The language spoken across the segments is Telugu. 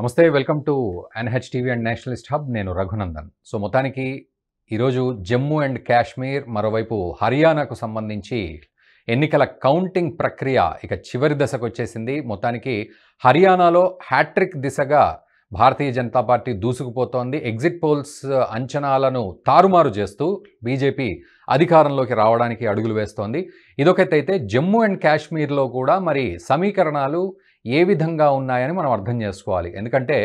నమస్తే, welcome to NH TV and Nationalist hub. నేను రఘునందన్. సో మొత్తానికి ఈరోజు జమ్మూ అండ్ కాశ్మీర్, మరోవైపు హర్యానాకు సంబంధించి ఎన్నికల కౌంటింగ్ ప్రక్రియ ఇక చివరి దశకు వచ్చేసింది. మొత్తానికి హర్యానాలో హ్యాట్రిక్ దిశగా భారతీయ జనతా పార్టీ దూసుకుపోతోంది. ఎగ్జిట్ పోల్స్ అంచనాలను తారుమారు చేస్తూ బీజేపీ అధికారంలోకి రావడానికి అడుగులు వేస్తోంది. ఇదొకటైతే జమ్మూ అండ్ కాశ్మీర్లో కూడా మరి సమీకరణాలు ఏ విధంగా ఉన్నాయని మనం అర్థం చేసుకోవాలి. ఎందుకంటే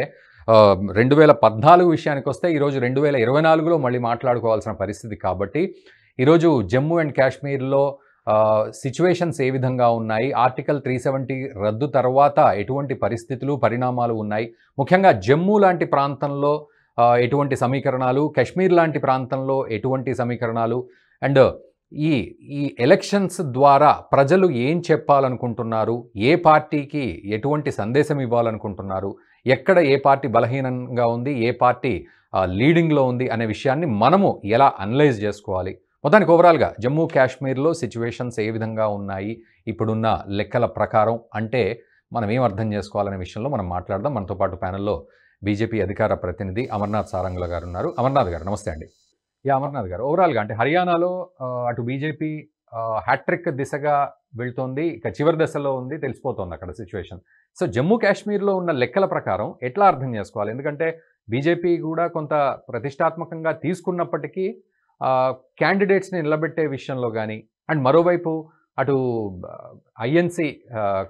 2014 విషయానికి వస్తే ఈరోజు 2024లో మళ్ళీ మాట్లాడుకోవాల్సిన పరిస్థితి. కాబట్టి ఈరోజు జమ్మూ అండ్ కాశ్మీర్లో సిచ్యువేషన్స్ ఏ విధంగా ఉన్నాయి, ఆర్టికల్ 370 రద్దు తర్వాత ఎటువంటి పరిస్థితులు పరిణామాలు ఉన్నాయి, ముఖ్యంగా జమ్మూ లాంటి ప్రాంతంలో ఎటువంటి సమీకరణాలు, కాశ్మీర్ లాంటి ప్రాంతంలో ఎటువంటి సమీకరణాలు, అండ్ ఈ ఎలక్షన్స్ ద్వారా ప్రజలు ఏం చెప్పాలనుకుంటున్నారు, ఏ పార్టీకి ఎటువంటి సందేశం ఇవ్వాలనుకుంటున్నారు, ఎక్కడ ఏ పార్టీ బలహీనంగా ఉంది, ఏ పార్టీ లీడింగ్లో ఉంది అనే విషయాన్ని మనము ఎలా అనలైజ్ చేసుకోవాలి. మొత్తానికి ఓవరాల్గా జమ్మూ కాశ్మీర్లో సిచ్యువేషన్స్ ఏ విధంగా ఉన్నాయి ఇప్పుడున్న లెక్కల ప్రకారం అంటే మనం ఏం అర్థం చేసుకోవాలనే విషయంలో మనం మాట్లాడదాం. మనతో పాటు ప్యానెల్లో బీజేపీ అధికార ప్రతినిధి అమర్నాథ్ సారంగుల గారు ఉన్నారు. అమర్నాథ్ గారు నమస్తే అండి. అమర్నాథ్ గారు, ఓవరాల్గా అంటే హర్యానాలో అటు బీజేపీ హ్యాట్రిక్ దిశగా వెళ్తోంది, ఇక చివరి దశలో ఉంది, తెలిసిపోతుంది అక్కడ సిచ్యువేషన్. సో జమ్మూ కాశ్మీర్లో ఉన్న లెక్కల ప్రకారం ఎట్లా అర్థం చేసుకోవాలి? ఎందుకంటే బీజేపీ కూడా కొంత ప్రతిష్టాత్మకంగా తీసుకున్నప్పటికీ క్యాండిడేట్స్ని నిలబెట్టే విషయంలో కానీ, అండ్ మరోవైపు అటు ఐఎన్సి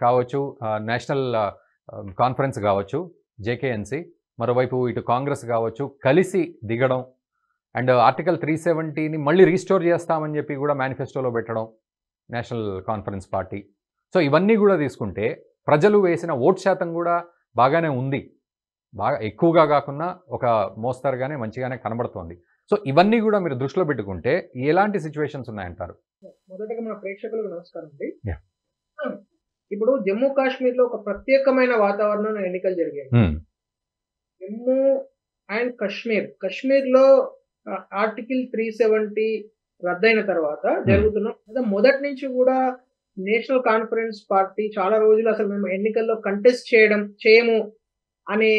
కావచ్చు, నేషనల్ కాన్ఫరెన్స్ కావచ్చు, జేకేఎన్సి, మరోవైపు ఇటు కాంగ్రెస్ కావచ్చు, కలిసి దిగడం, అండ్ ఆర్టికల్ 370ని మళ్ళీ రీస్టోర్ చేస్తామని చెప్పి కూడా మేనిఫెస్టోలో పెట్టడం నేషనల్ కాన్ఫరెన్స్ పార్టీ. సో ఇవన్నీ కూడా తీసుకుంటే ప్రజలు వేసిన ఓట్ శాతం కూడా బాగానే ఉంది, బాగా ఎక్కువగా కాకుండా ఒక మోస్తరుగానే మంచిగానే కనబడుతోంది. సో ఇవన్నీ కూడా మీరు దృష్టిలో పెట్టుకుంటే ఎలాంటి సిచ్యువేషన్స్ ఉన్నాయంటారు? మొదటగా మన ప్రేక్షకులకు నమస్కారం అండి. ఇప్పుడు జమ్మూ కాశ్మీర్ లో ఒక ప్రత్యేకమైన వాతావరణంలో ఎన్నికలు జరిగాయి. జమ్మూ అండ్ కాశ్మీర్ లో ఆర్టికల్ 370 రద్దయిన తర్వాత జరుగుతున్న మొదటి నుంచి కూడా నేషనల్ కాన్ఫరెన్స్ పార్టీ చాలా రోజులు అసలు మేము ఎన్నికల్లో కంటెస్ట్ చేయము అనే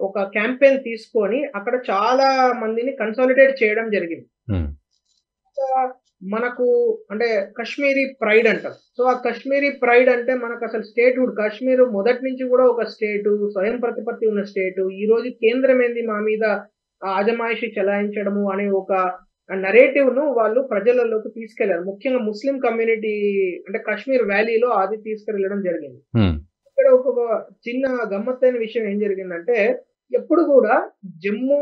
ఒక క్యాంపెయిన్ తీసుకొని అక్కడ చాలా మందిని కన్సాలిడేట్ చేయడం జరిగింది. మనకు అంటే కాశ్మీరీ ప్రైడ్ అంటాం. సో ఆ కాశ్మీరీ ప్రైడ్ అంటే మనకు అసలు స్టేట్హుడ్, కాశ్మీర్ మొదటి నుంచి కూడా ఒక స్టేటు, స్వయం ప్రతిపత్తి ఉన్న స్టేటు, ఈ రోజు కేంద్రం ఏంది మా మీద ఆజమాయిషి చెలాయించడము అనే ఒక నరేటివ్ ను వాళ్ళు ప్రజలలోకి తీసుకెళ్లారు. ముఖ్యంగా ముస్లిం కమ్యూనిటీ అంటే కాశ్మీర్ వ్యాలీలో అది తీసుకెళ్లడం జరిగింది. ఇక్కడ ఒక చిన్న గమ్మత్తైన విషయం ఏం జరిగిందంటే, ఎప్పుడు కూడా జమ్మూ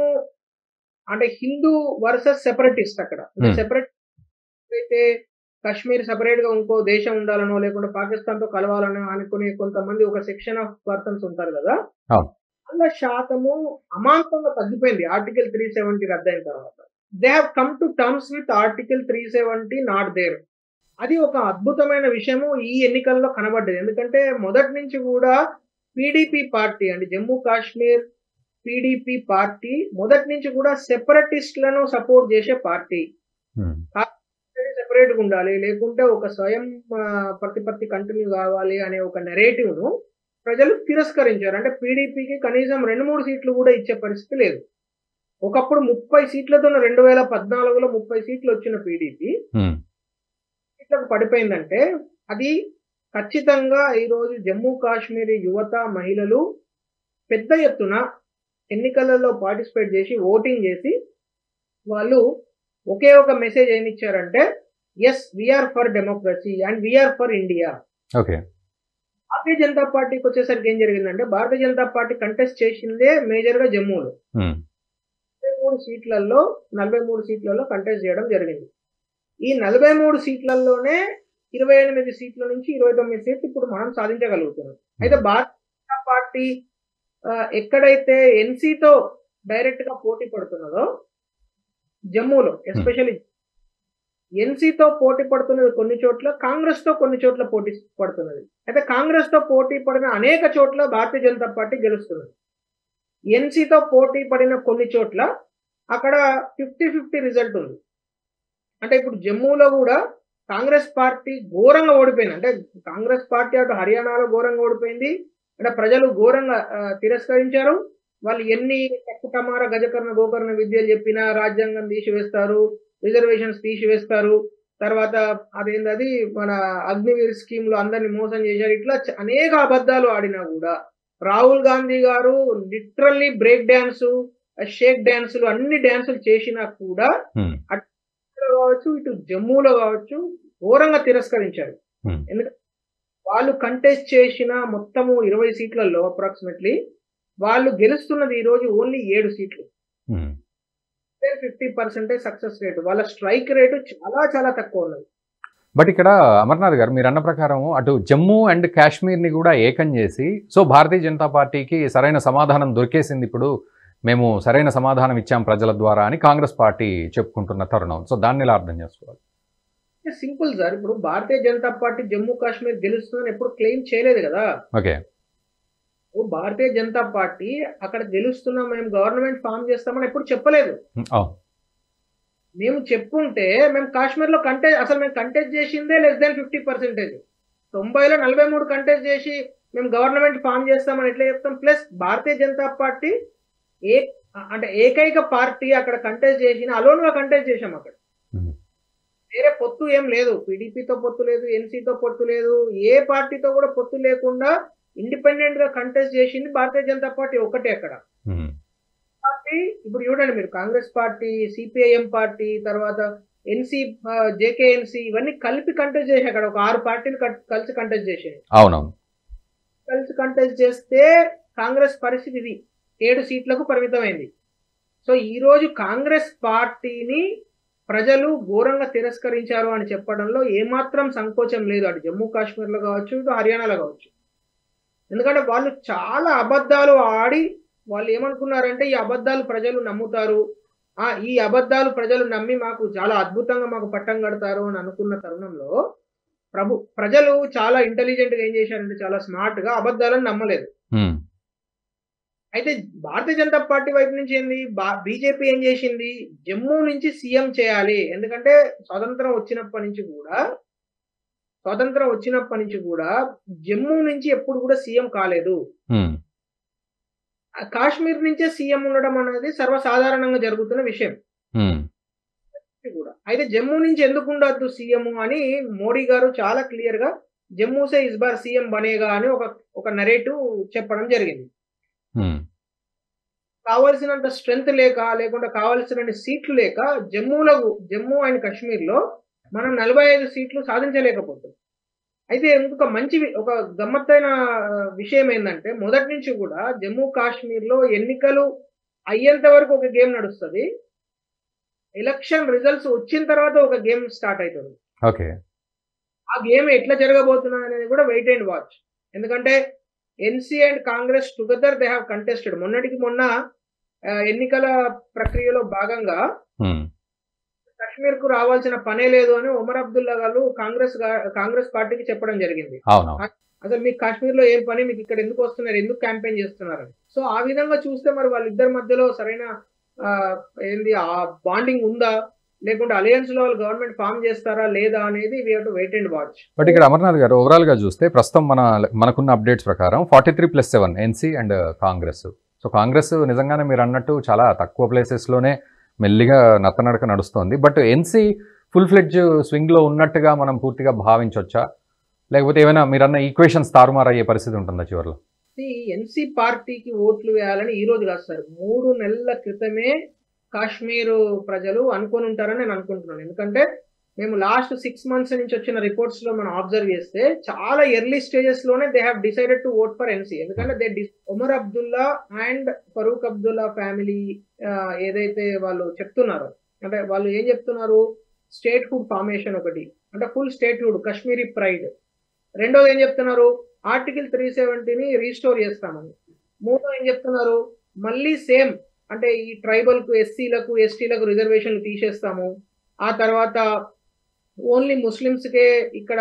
అంటే హిందూ వర్సెస్ సెపరేటిస్ట్, అక్కడ సెపరేట్ అయితే కాశ్మీర్ సెపరేట్ గా ఇంకో దేశం ఉండాలనో లేకుంటే పాకిస్తాన్ తో కలవాలనో అనుకునే కొంతమంది ఒక సెక్షన్ ఆఫ్ పర్సన్స్ ఉంటారు కదా, వాళ్ళ శాతము అమాంతంగా తగ్గిపోయింది ఆర్టికల్ 370 రద్దయిన తర్వాత. They have come to terms with article 370 not there. అది ఒక అద్భుతమైన విషయము ఈ ఎన్నికల్లో కనబడ్డది. ఎందుకంటే మొదటి నుంచి కూడా పీడీపీ పార్టీ అంటే జమ్మూ కాశ్మీర్ పీడీపీ పార్టీ మొదటి నుంచి కూడా సెపరేటిస్టులను సపోర్ట్ చేసే పార్టీ. సెపరేట్ గా ఉండాలి, లేకుంటే ఒక స్వయం ప్రతిపత్తి కంటిన్యూ కావాలి అనే ఒక నెరేటివ్ ను ప్రజలు తిరస్కరించారు. అంటే పీడీపీకి కనీసం 2-3 సీట్లు కూడా ఇచ్చే పరిస్థితి లేదు. ఒకప్పుడు 30 సీట్లతో 2014లో 30 సీట్లు వచ్చిన పీడీపీ సీట్లకు పడిపోయిందంటే అది ఖచ్చితంగా ఈరోజు జమ్మూ కాశ్మీర్ యువత, మహిళలు పెద్ద ఎత్తున ఎన్నికలలో పార్టిసిపేట్ చేసి ఓటింగ్ చేసి వాళ్ళు ఒకే ఒక మెసేజ్ ఏమి ఇచ్చారంటే, yes we're for democracy and we're for India. Bharatiya Janata పార్టీకి వచ్చేసరికి ఏం జరిగిందంటే, భారతీయ జనతా పార్టీ కంటెస్ట్ చేసిందే మేజర్ గా జమ్మూలో 43 సీట్లలో కంటెస్ట్ చేయడం జరిగింది. ఈ 43 సీట్లలోనే 28 సీట్ల నుంచి 29 సీట్లు ఇప్పుడు మనం సాధించగలుగుతున్నాం. అయితే భారతీయ జనతా పార్టీ ఎక్కడైతే ఎన్సీతో డైరెక్ట్ గా పోటీ పడుతున్నదో జమ్మూలో ఎస్పెషల్లీ ఎన్సీతో పోటీ పడుతున్నది కొన్ని చోట్ల, కాంగ్రెస్ తో కొన్ని చోట్ల పోటీ పడుతున్నది. అయితే కాంగ్రెస్ తో పోటీ పడిన అనేక చోట్ల భారతీయ జనతా పార్టీ గెలుస్తున్నది. ఎన్సీతో పోటీ పడిన కొన్ని చోట్ల అక్కడ 50-50 రిజల్ట్ ఉంది. అంటే ఇప్పుడు జమ్మూలో కూడా కాంగ్రెస్ పార్టీ ఘోరంగా ఓడిపోయింది. అంటే కాంగ్రెస్ పార్టీ అటు హర్యానాలో ఘోరంగా ఓడిపోయింది, అంటే ప్రజలు ఘోరంగా తిరస్కరించారు. వాళ్ళు ఎన్ని కక్కుటమార గజకర్ణ గోకర్ణ విద్యలు చెప్పినా రాజ్యాంగం తీసివేస్తారు, రిజర్వేషన్స్ తీసివేస్తారు. తర్వాత అదేందది మన అగ్నివీర్ స్కీమ్‌లో అందరిని మోసం చేశారు. ఇట్లా అనేక అబద్ధాలు ఆడినా గూడా రాహుల్ గాంధీ గారు లిటరల్లీ బ్రేక్ డాన్సు, షేక్ డాన్సులు అన్ని డాన్సులు చేసినా కూడా హ్మ్. అటు కావచ్చు, ఇటు జమ్మూలో కావచ్చు ఘోరంగా తిరస్కరించారు. హ్మ్. ఎందుకంటే వాళ్ళు కంటెస్ట్ చేసిన మొత్తము 20 సీట్లలో అప్రాక్సిమేట్‌లీ వాళ్ళు గెలుస్తున్నది ఈరోజు ఓన్లీ 7 సీట్లు. హ్మ్. 50% సక్సెస్ రేట్. వాళ్ళ స్ట్రైక్ రేటు చాలా చాలా తక్కువున్నది. బట్ ఇక్కడ అమర్నాథ్ గారు మీరన్న ప్రకారం అటు జమ్మూ అండ్ కాశ్మీర్‌ని గూడా ఏకం జేసి, సో భారతీయ జనతా పార్టీకి సరైన సమాధానం దొరికేసింది ఇప్పుడు. మేము సరైన సమాధానం ఇచ్చాం ప్రజల ద్వారా అని కాంగ్రెస్ పార్టీ చెప్పుకుంటున్న తరుణం. సో దాన్నెలా అర్థం చేసుకోవాలి? Simple sir. ఇప్పుడు భారతీయ జనతా పార్టీ జమ్మూ కాశ్మీర్ గెలుస్తుందని ఎప్పుడు క్లెయిమ్ చేయలేదు గదా! ఓకే. భారతీయ జనతా పార్టీ అక్కడ గెలుస్తున్నాం, మేము గవర్నమెంట్ ఫార్మ్ చేస్తామని ఎప్పుడు చెప్పలేదు. అవును. మేము చెప్పుంటే మేము కాశ్మీర్‌లో అసలు మేము కంటెస్ట్ చేసిందే లెస్ దాన్ 50%. 90లో 43 కంటెస్ట్ చేసి మేము గవర్నమెంట్ ఫార్మ్ చేస్తామని ఎట్లా చెప్తాం? ప్లస్ భారతీయ జనతా పార్టీ ఏ అంటే ఏకైక పార్టీ అక్కడ కంటెస్ట్ చేసిన అలోన్‌గా కంటెస్ట్ చేశాం అక్కడ. హ్మ్. వేరే పొత్తు ఏం లేదు. పీడీపీతో పొత్తు లేదు, ఎన్సీతో పొత్తు లేదు. ఏ పార్టీతో కూడా పొత్తు లేకుండా ఇండిపెండెంట్‌గా కంటెస్ట్ చేసింది భారతీయ జనతా పార్టీ ఒక్కటే అక్కడ. హ్మ్. పార్టీ ఇప్పుడు చూడండి మీరు కాంగ్రెస్ పార్టీ, సిపిఐఎం పార్టీ, తర్వాత ఎన్సీ జేకేఎన్సీ ఇవన్నీ కలిపి కంటెస్ట్ చేశాయి అక్కడ. ఒక 6 పార్టీలు కలిసి కంటెస్ట్ చేశాయి. అవునవును. కలిసి కంటెస్ట్ చేస్తే కాంగ్రెస్ పరిస్థితి ఇది. 7 సీట్లకు పరిమితమైంది. సో ఈరోజు కాంగ్రెస్ పార్టీని ప్రజలు ఘోరంగా తిరస్కరించారు అని చెప్పడంలో ఏమాత్రం సంకోచం లేదు. అటు జమ్మూ కాశ్మీర్‌లో కావచ్చు, ఇటు హర్యానాలో కావచ్చు. ఎందుకంటే వాళ్ళు చాలా అబద్ధాలు ఆడి వాళ్ళు ఏమనుకున్నారంటే ఈ అబద్ధాలు ప్రజలు నమ్ముతారు. ఈ అబద్ధాలు ప్రజలు నమ్మి మాకు చాలా అద్భుతంగా మాకు పట్టం కడతారు అని అనుకున్న తరుణంలో ప్రజలు చాలా ఇంటెలిజెంట్‌గా ఏం చేశారంటే చాలా స్మార్ట్‌గా అబద్ధాలను నమ్మలేదు. హ్మ్. అయితే భారతీయ జనతా పార్టీ వైపు నుంచి ఏంది బీజేపీ ఏం చేసింది? జమ్మూ నుంచి సీఎం చేయాలి. ఎందుకంటే స్వాతంత్రం వచ్చినప్పటి నుంచి కూడా జమ్మూ నుంచి ఎప్పుడు కూడా సీఎం కాలేదు. హ్మ్. కాశ్మీర్ నుంచే సీఎం ఉండడం అనేది సర్వసాధారణంగా జరుగుతున్న విషయం హ్మ్. కూడా. అయితే జమ్మూ నుంచి ఎందుకు ఉండొద్దు సీఎం అని మోడీ గారు చాలా క్లియర్‌గా జమ్మూ సే ఇస్ బార్ సీఎం బనేగా అని ఒక నరేటివ్ చెప్పడం జరిగింది. హ్మ్. కావాల్సినంత స్ట్రెంత్ లేకుండా కావాల్సినన్ని సీట్లు లేక జమ్మూ అండ్ కాశ్మీర్‌లో మనం 45 సీట్లు సాధించలేకపోతున్నాం. అయితే ఒక గమ్మత్తైన విషయం ఏందంటే మొదటి నుంచి కూడా జమ్మూ కాశ్మీర్‌లో ఎన్నికలు అయ్యేంత వరకు ఒక గేమ్ నడుస్తది. ఎలక్షన్ రిజల్ట్స్ వచ్చిన తర్వాత ఒక గేమ్ స్టార్ట్ అయితది. ఓకే. ఆ గేమ్ ఎట్లా జరగబోతున్నది అనేది కూడా వెయిట్ అండ్ వాచ్. ఎందుకంటే NC and Congress together they have contested. మొన్నటికి మొన్న ఎన్నికల ప్రక్రియలో భాగంగా హ్మ్. కాశ్మీర్‌కు రావాల్సిన పనే లేదు అని ఒమర్ అబ్దుల్లా గారు కాంగ్రెస్ పార్టీకి చెప్పడం జరిగింది. అవునవును. అసలు మీకు కాశ్మీర్‌లో ఏం పని? మీకు ఇక్కడ ఎందుకు వస్తున్నారు? ఎందుకు క్యాంపెయిన్ చేస్తున్నారని. సో ఆ విధంగా చూస్తే మరి వాళ్ళిద్దరి మధ్యలో సరైన ఆ బాండింగ్ ఉందా? లేకుంటే అలయన్స్‌లో వాళ్ళు గవర్నమెంట్ ఫార్మ్ చేస్తారా? లేదా? అనేది we have to wait and watch. But ఇక్కడ అమర్నాథ్ గారు ఓవరాల్‌గా చూస్తే ప్రస్తుతం మనకున్న అప్డేట్స్ ప్రకారం 43+7 NC and Congress. So Congress నిజంగానే మీరన్నట్టు చాలా తక్కువ ప్లేసెస్‌లోనే మెల్లిగా నత్తనడక నడుస్తోంది. బట్ ఎన్సీ ఫుల్ ఫ్లెడ్జ్ స్వింగ్‌లో ఉన్నట్టుగా మనం పూర్తిగా భావించొచ్చా? లేకపోతే ఏమైనా మీరన్న ఈక్వేషన్స్ తారుమారయ్యే పరిస్థితి ఉంటుందా చివర్లో? ఎన్సీ పార్టీకి ఓట్లు వేయాలని ఈ రోజు కాదు సార్. 3 నెలల క్రితమే కాశ్మీరు ప్రజలు అనుకోని ఉంటారని నేను అనుకుంటున్నాను. ఎందుకంటే మేము లాస్ట్ 6 మంత్స్ నుంచి వచ్చిన రిపోర్ట్స్‌లో మనం అబ్జర్వ్ చేస్తే చాలా ఎర్లీ స్టేజెస్‌లోనే they have decided to vote for NC. ఎందుకంటే ఒమర్ అబ్దుల్లా అండ్ ఫరూక్ అబ్దుల్లా ఫ్యామిలీ ఏదైతే వాళ్ళు చెప్తున్నారో, అంటే వాళ్ళు ఏం చెప్తున్నారు? స్టేట్‌హుడ్ ఫార్మేషన్ ఒకటి. అంటే ఫుల్ స్టేట్‌హుడ్, కాశ్మీరీ ప్రైడ్. రెండోది ఏం చెప్తున్నారు? ఆర్టికల్ 370ని రీస్టోర్ చేస్తామని. మూడో ఏం చెప్తున్నారు? మళ్ళీ సేమ్ అంటే ఈ ట్రైబల్‌కు, ఎస్సీలకు, ఎస్టీలకు రిజర్వేషన్‌లు తీసేస్తాము. ఆ తర్వాత ఓన్లీ ముస్లిమ్స్‌కే ఇక్కడ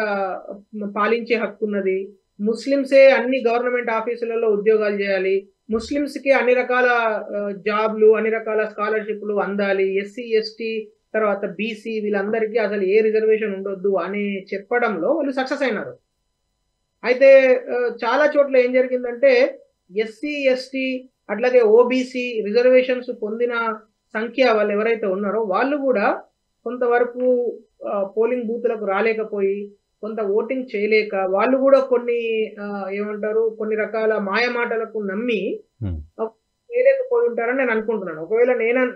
పాలించే హక్కు ఉన్నది. ముస్లిమ్సే అన్ని గవర్నమెంట్ ఆఫీసులలో ఉద్యోగాలు చేయాలి. ముస్లిమ్స్‌కి అన్ని రకాల జాబ్‌లు, అన్ని రకాల స్కాలర్‌షిప్‌లు అందాలి. ఎస్సీ, ఎస్టీ తర్వాత బీసీ వీళ్ళందరికీ అసలు ఏ రిజర్వేషన్ ఉండొద్దు అని చెప్పడంలో వాళ్ళు సక్సెస్ అయినారు. అయితే చాలా చోట్ల ఏం జరిగిందంటే ఎస్సీ, ఎస్టీ అట్లాగే ఓబీసీ రిజర్వేషన్స్ పొందిన సంఖ్య వాళ్ళు ఎవరైతే ఉన్నారో వాళ్ళు కూడా కొంతవరకు పోలింగ్ బూత్‌లకు రాలేకపోయి, కొంత ఓటింగ్ చేయలేక, వాళ్ళు కూడా కొన్ని ఏమంటారు కొన్ని రకాల మాయమాటలకు నమ్మి హ్మ్. చేయలేకపోయి ఉంటారని నేను అనుకుంటున్నాను. ఒకవేళ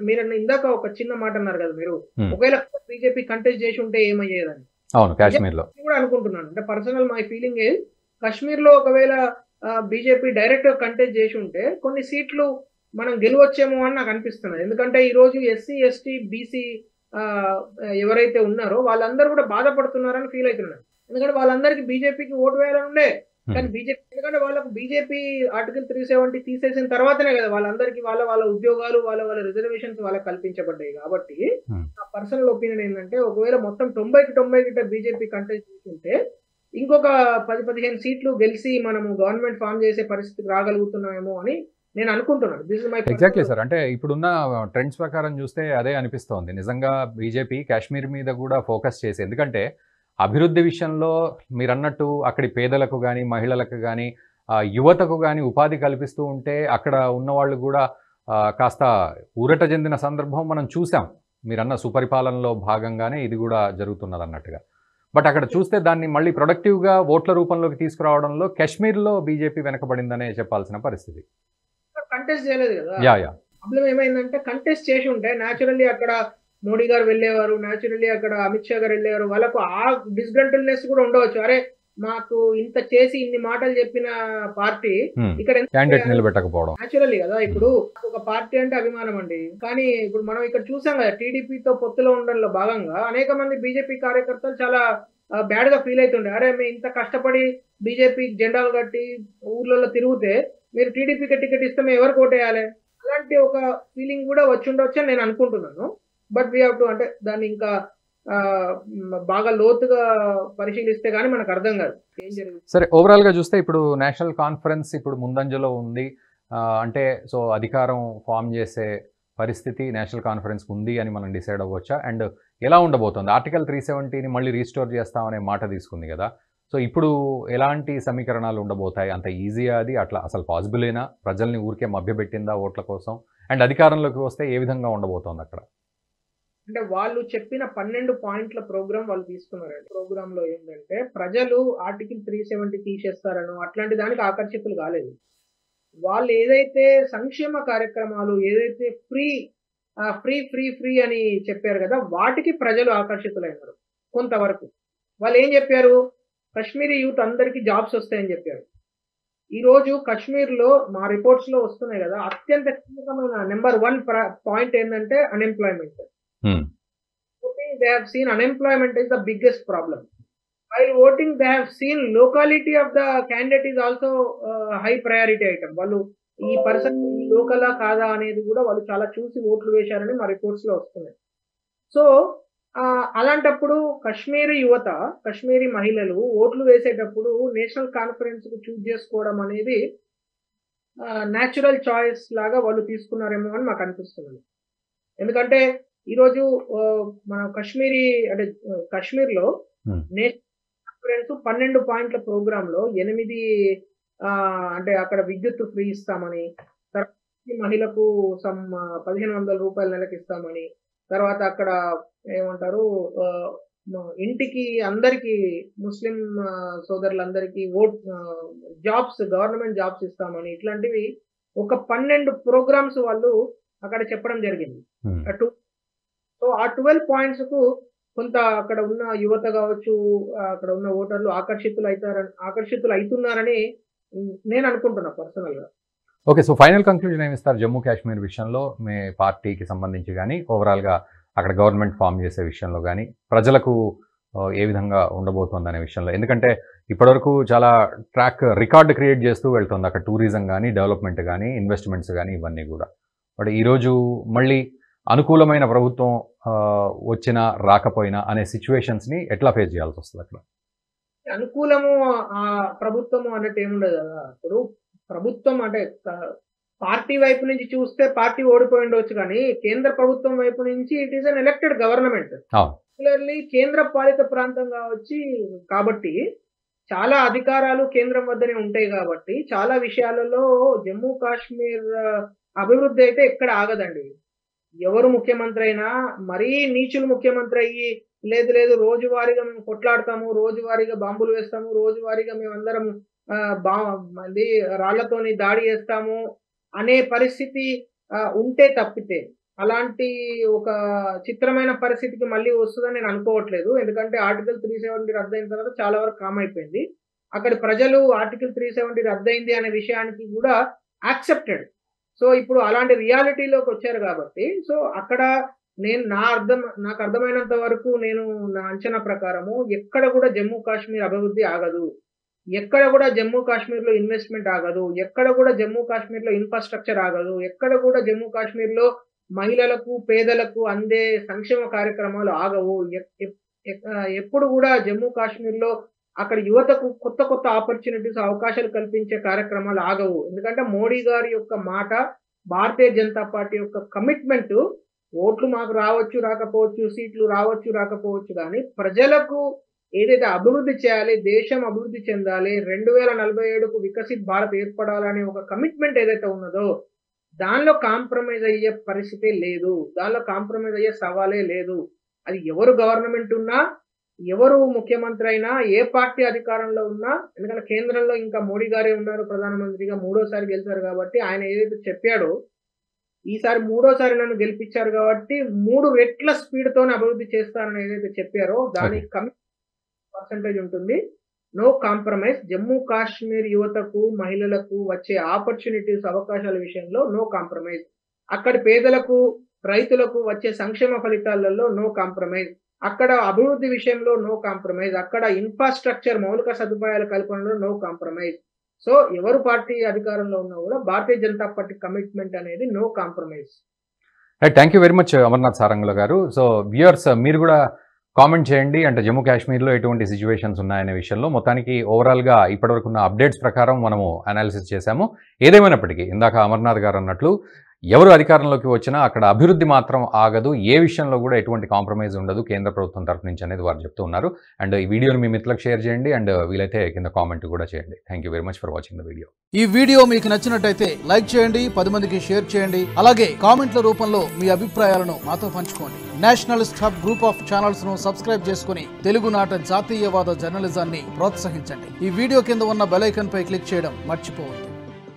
మీరు ఇందాక ఒక చిన్న మాట అన్నారు కదా మీరు. హ్మ్. ఒకవేళ బీజేపీ కంటెస్ట్ చేసి ఉంటే ఏమయ్యేదని. అవును. కాశ్మీర్‌లో. నేను కూడా అనుకుంటున్నాను. అంటే పర్సనల్ మై ఫీలింగ్ ఈజ్ కశ్మీర్‌లో ఒకవేళ బీజేపీ డైరెక్ట్‌గా కంటెస్ట్ చేసి ఉంటే కొన్ని సీట్లు మనం గెలవచ్చేమో అని నాకు అనిపిస్తున్నది. ఎందుకంటే ఈరోజు ఎస్సీ, ఎస్టీ, బీసీ ఆహ్, ఎవరైతే ఉన్నారో వాళ్ళందరూ కూడా బాధపడుతున్నారని ఫీల్ అయితున్నాను. ఎందుకంటే వాళ్ళందరికీ బీజేపీకి ఓటు వేయాలని ఉండే. హ్మ్. కానీ ఎందుకంటే వాళ్ళకు బీజేపీ ఆర్టికల్ 370 తీసేసిన తర్వాతనే కదా వాళ్ళందరికీ వాళ్ళ ఉద్యోగాలు, వాళ్ళ రిజర్వేషన్స్ వాళ్ళకి కల్పించబడ్డాయి కాబట్టి హ్మ్. నా పర్సనల్ ఒపీనియన్ ఏంటంటే ఒకవేళ మొత్తం 90కి 90 గిట్ట బీజేపీ కంటెస్ట్ చేసుంటే ఇంకొక 10, 15 సీట్లు గెలిసి మనము గవర్నమెంట్ ఫార్మ్ చేసే పరిస్థితికి రాగలుగుతున్నామేమో అని నేను అనుకుంటున్నాను. This is my exactly sir. అంటే ఇప్పుడున్న ట్రెండ్స్ ప్రకారం చూస్తే అదే అనిపిస్తోంది. నిజంగా బీజేపీ కాశ్మీర్ మీద కూడా ఫోకస్ చేసి ఎందుకంటే అభివృద్ధి విషయంలో మీరన్నట్టు అక్కడి పేదలకు గాని, మహిళలకు గాని, యువతకు గాని ఉపాధి కల్పిస్తూ ఉంటే అక్కడ ఉన్నవాళ్ళు కూడా కాస్త ఊరట చెందిన సందర్భం మనం చూసాం. మీరన్న సుపరిపాలనలో భాగంగానే ఇది కూడా జరుగుతున్నదన్నట్టుగా. బట్ అక్కడ చూస్తే దాన్ని మళ్ళీ ప్రొడక్టివ్‌గా ఓట్ల రూపంలోకి తీసుకురావడంలో కాశ్మీర్‌లో బీజేపీ వెనకబడిందనే చెప్పాల్సిన పరిస్థితి. కంటెస్ట్ చేయలేదు కదా! యాహ్! ప్రాబ్లమ్ ఏమైందంటే కంటెస్ట్ చేసి ఉంటే నేచురల్లీ అక్కడ మోడీ గారు వెళ్ళేవారు. నేచురల్లీ అక్కడ అమిత్ షా గారు వెళ్ళేవారు. వాళ్ళకు ఆ డిస్‌గ్రంటిల్‌నెస్ కూడా ఉండవచ్చు. అరే! మాకు ఇంత చేసి ఇన్ని మాటలు చెప్పిన పార్టీ ఇక్కడ క్యాండిడేట్ నిలబెట్టకపోవడం. నేచురల్లీ కదా! ఇప్పుడు ఒక పార్టీ అంటే అభిమానం అండి. కానీ ఇప్పుడు మనం ఇక్కడ చూసాం కదా! టీడీపీతో పొత్తులో ఉండడంలో భాగంగా అనేక మంది బీజేపీ కార్యకర్తలు చాలా బ్యాడ్‌గా ఫీల్ అయితుండే. అరే! మేము ఇంత కష్టపడి బీజేపీ జెండాలు కట్టి ఊర్లలో తిరిగితే మీరు టీడీపీకి టికెట్ ఇస్తే మేము ఎవరికి ఓటేయాలి? అలాంటి ఒక ఫీలింగ్ కూడా వచ్చుండొచ్చని నేను అనుకుంటున్నాను. బట్ వి హావ్ టు అంటే దాన్ని ఇంకా బాగా లోతుగా పరిశీలిస్తే గాని మనకు అర్థం కాదు. ఏం జరిగింది? సరే ఓవరాల్‌గా చూస్తే ఇప్పుడు నేషనల్ కాన్ఫరెన్స్ ఇప్పుడు ముందంజలో ఉంది. అంటే సో అధికారం ఫార్మ్ చేసే పరిస్థితి నేషనల్ కాన్ఫరెన్స్‌కి ఉంది అని మనం డిసైడ్ అవ్వొచ్చా? అండ్ ఎలా ఉండబోతోంది? ఆర్టికల్ 370ని మళ్ళీ రీస్టోర్ చేస్తామనే మాట తీసుకుంది కదా! సో ఇప్పుడు ఎలాంటి సమీకరణాలు ఉండబోతాయి? అంత ఈజీయా అది? అట్లా అసలు పాసిబులేనా? ప్రజల్ని ఊరికే మభ్యపెట్టిందా ఓట్ల కోసం? అండ్ అధికారంలోకి వస్తే ఏ విధంగా ఉండబోతోంది అక్కడ? అంటే వాళ్ళు చెప్పిన 12 పాయింట్ల ప్రోగ్రామ్ వాళ్ళు తీసుకున్నారండి. ప్రోగ్రామ్‌లో ఏంటంటే ప్రజలు ఆర్టికల్ 370 తీసేస్తారనో అట్లాంటి దానికి ఆకర్షితులు కాలేదు. వాళ్ళు ఏదైతే సంక్షేమ కార్యక్రమాలు ఏదైతే ఫ్రీ అని చెప్పారు కదా! వాటికి ప్రజలు ఆకర్షితులైనారు కొంతవరకు. వాళ్ళేం చెప్పారు? కాశ్మీరీ యూత్ అందరికి జాబ్స్ వస్తాయని చెప్పారు. ఈరోజు కాశ్మీర్‌లో మా రిపోర్ట్స్‌లో వస్తున్నాయి కదా! అత్యంత కీలకమైన నంబర్ 1 పాయింట్ ఏందంటే unemployment. Voting, they have seen unemployment is the biggest problem. While voting, they have seen locality of the candidate is also high priority item. వాళ్ళు ఈ పర్సన్ లోకలా కాదా అనేది కూడా వాళ్ళు చాలా చూసి ఓట్లు వేశారని మా రిపోర్ట్స్ లో వస్తున్నాయి. సో అలాంటప్పుడు కాశ్మీరీ మహిళలు ఓట్లు వేసేటప్పుడు నేషనల్ కాన్ఫరెన్స్ కు చూజ్ చేసుకోవడం అనేది న్యాచురల్ చాయిస్ లాగా వాళ్ళు తీసుకున్నారేమో అని మాకు అనిపిస్తుంది. ఎందుకంటే ఈరోజు మన కాశ్మీర్‌లో నేషనల్ కాన్ఫరెన్స్ 12 పాయింట్ల ప్రోగ్రామ్‌లో 8 అంటే అక్కడ విద్యుత్ ఫ్రీ ఇస్తామని, తర్వాత మహిళకు సమ్ రూ. 1,500 నెలకి ఇస్తామని, తర్వాత అక్కడ ఏమంటారు ఇంటికి అందరికి ముస్లిం సోదరులందరికీ గవర్నమెంట్ జాబ్స్ ఇస్తామని ఇట్లాంటివి ఒక 12 ప్రోగ్రామ్స్ వాళ్ళు అక్కడ చెప్పడం జరిగింది. సో ఆ 12 పాయింట్స్‌కు కొంత అక్కడ ఉన్న యువత కావచ్చు, అక్కడ ఉన్న ఓటర్లు ఆకర్షితులైతున్నారని నేను అనుకుంటున్నా పర్సనల్‌గా. ఓకే. సో ఫైనల్ కంక్లూజన్ ఏమిస్తారు జమ్మూ కాశ్మీర్ విషయంలో మీ పార్టీకి సంబంధించి గాని, ఓవరాల్‌గా అక్కడ గవర్నమెంట్ ఫార్మ్ చేసే విషయంలో గాని, ప్రజలకు ఏ విధంగా ఉండబోతోందనే విషయంలో? ఎందుకంటే ఇప్పటివరకు చాలా రికార్డ్ క్రియేట్ చేస్తూ వెళ్తుంది. అక్కడ టూరిజం గాని, డెవలప్‌మెంట్ గాని, ఇన్వెస్ట్‌మెంట్స్ గాని ఇవన్నీ గూడా. బట్ ఈరోజు మళ్ళీ అనుకూలమైన ప్రభుత్వం వచ్చినా, రాకపోయినా అనే సిట్యుయేషన్స్‌ని ఎట్లా ఫేస్ చేయాల్సొస్తది అక్కడ? అనుకూలము ప్రభుత్వము అన్నట్టు ఏముండదు కదా! ఇప్పుడు ప్రభుత్వం అంటే పార్టీ వైపు నుంచి చూస్తే పార్టీ ఓడిపోయి ఉండొచ్చు కానీ, కేంద్ర ప్రభుత్వం వైపు నుంచి it is an elected government. Particularly కేంద్ర పాలిత ప్రాంతం కాబట్టి చాలా అధికారాలు కేంద్రం వద్దనే ఉంటాయి కాబట్టి చాలా విషయాలలో జమ్మూ కాశ్మీర్ అభివృద్ధి అయితే ఎక్కడ ఆగదండి. ఎవరు ముఖ్యమంత్రి అయినా మరీ నీచులు ముఖ్యమంత్రి అయ్యి లేదు లేదు రోజువారీగా మేము కొట్లాడతాము, రోజువారీగా బాంబులు వేస్తాము, రోజువారీగా మేమందరం మళ్ళీ రాళ్లతోని దాడి చేస్తాము అనే పరిస్థితి ఉంటే తప్పితే అలాంటి ఒక చిత్రమైన పరిస్థితికి మళ్ళీ వస్తుందని నేను అనుకోవట్లేదు. ఎందుకంటే ఆర్టికల్ 370 రద్దయిన తర్వాత చాలా వరకు కామ్ అయిపోయింది. అక్కడ ప్రజలు ఆర్టికల్ 370 రద్దయింది అనే విషయానికి కూడా యాక్సెప్టెడ్. సో ఇప్పుడు అలాంటి రియాలిటీలోకి వచ్చారు కాబట్టి సో అక్కడ నాకు అర్థమైనంత వరకు నేను నా అంచనా ప్రకారము ఎక్కడ కూడా జమ్మూ కాశ్మీర్ అభివృద్ధి ఆగదు. ఎక్కడ కూడా జమ్మూ కాశ్మీర్‌లో ఇన్వెస్ట్‌మెంట్ ఆగదు. ఎక్కడ కూడా జమ్మూ కాశ్మీర్‌లో ఇన్‌ఫ్రాస్ట్రక్చర్ ఆగదు. ఎక్కడ కూడా జమ్మూ కాశ్మీర్‌లో మహిళలకు, పేదలకు అందే సంక్షేమ కార్యక్రమాలు ఆగవు. ఎప్పుడు కూడా జమ్మూ కాశ్మీర్‌లో అక్కడ యువతకు కొత్త ఆపర్చునిటీస్, అవకాశాలు కల్పించే కార్యక్రమాలు ఆగవు. ఎందుకంటే మోడీ గారి యొక్క మాట, భారతీయ జనతా పార్టీ యొక్క కమిట్మెంట్ ఓట్లు మాకు రావచ్చు, రాకపోవచ్చు, సీట్లు రావచ్చు, రాకపోవచ్చు గానీ ప్రజలకు ఏదైతే అభివృద్ధి చేయాలి, దేశం అభివృద్ధి చెందాలి, 2047కు వికసిత్ భారత్ ఏర్పడాలనే ఒక కమిట్మెంట్ ఏదైతే ఉన్నదో దానిలో కాంప్రమైజ్ అయ్యే పరిస్థితే లేదు. దానిలో కాంప్రమైజ్ అయ్యే సవాలే లేదు. అది ఎవరు గవర్నమెంట్ ఉన్నా, ఎవరు ముఖ్యమంత్రి అయినా, ఏ పార్టీ అధికారంలో ఉన్నా, ఎందుకంటే కేంద్రంలో ఇంకా మోడీ గారే ఉన్నారు ప్రధానమంత్రిగా, మూడోసారి గెలిచారు కాబట్టి ఆయన ఏదైతే చెప్పాడో ఈసారి మూడోసారి నన్ను గెలిపించారు కాబట్టి 3 రెట్ల స్పీడ్ తోనే అభివృద్ధి చేస్తానని ఏదైతే చెప్పారో దానికి పర్సెంటేజ్ ఉంటుంది. No compromise. జమ్మూ కాశ్మీర్ యువతకు, మహిళలకు వచ్చే ఆపర్చునిటీస్, అవకాశాల విషయంలో నో కాంప్రమైజ్. అక్కడి పేదలకు, రైతులకు వచ్చే సంక్షేమ ఫలితాలలో నో కాంప్రమైజ్. అక్కడ అభివృద్ధి విషయంలో నో కాంప్రమైజ్. అక్కడ ఇన్ఫ్రాస్ట్రక్చర్, మౌలిక సదుపాయాల కల్పనలో నో కాంప్రమైజ్. సో ఎవరు పార్టీ అధికారంలో ఉన్నా కూడా భారతీయ జనతా పార్టీ కమిట్మెంట్ అనేది no compromise. Right, thank you very much Amarnath Sarangula garu. So viewers మీరు కూడా కామెంట్ చేయండి, అంటే జమ్మూ కాశ్మీర్లో ఎటువంటి సిచ్యువేషన్స్ ఉన్నాయనే విషయంలో. మొత్తానికి ఓవరాల్గా ఇప్పటివరకు ఉన్న అప్డేట్స్ ప్రకారం మనము అనాలిసిస్ చేశాము. ఏదేమైనప్పటికీ ఇందాక అమర్నాథ్ గారు అన్నట్లు ఎవరు అధికారంలోకి వచ్చినా అక్కడ అభివృద్ధి మాత్రం ఆగదు, ఏ విషయంలో కూడా ఎటువంటి కాంప్రమైజ్ ఉండదు కేంద్ర ప్రభుత్వం తరఫు నుంచి అనేది వారు చెప్తూ ఉన్నారు. అండ్ ఈ వీడియోని మీ మిత్రులకు షేర్ చేయండి, అండ్ వీలైతే కింద కామెంట్ కూడా చేయండి. Thank you very much for watching the video. ఈ వీడియో మీకు నచ్చినట్టయితే లైక్ చేయండి, 10 మందికి షేర్ చేయండి, అలాగే కామెంట్ల రూపంలో మీ అభిప్రాయాలను మాతో పంచుకోండి. Nationalist hub group of channels ను సబ్స్క్రైబ్ చేసుకుని తెలుగునాట జాతీయవాద జర్నలిజాన్ని ప్రోత్సహించండి. ఈ వీడియో కింద ఉన్న బెల్ ఐకాన్ పై క్లిక్ చేయడం మర్చిపోవద్దు.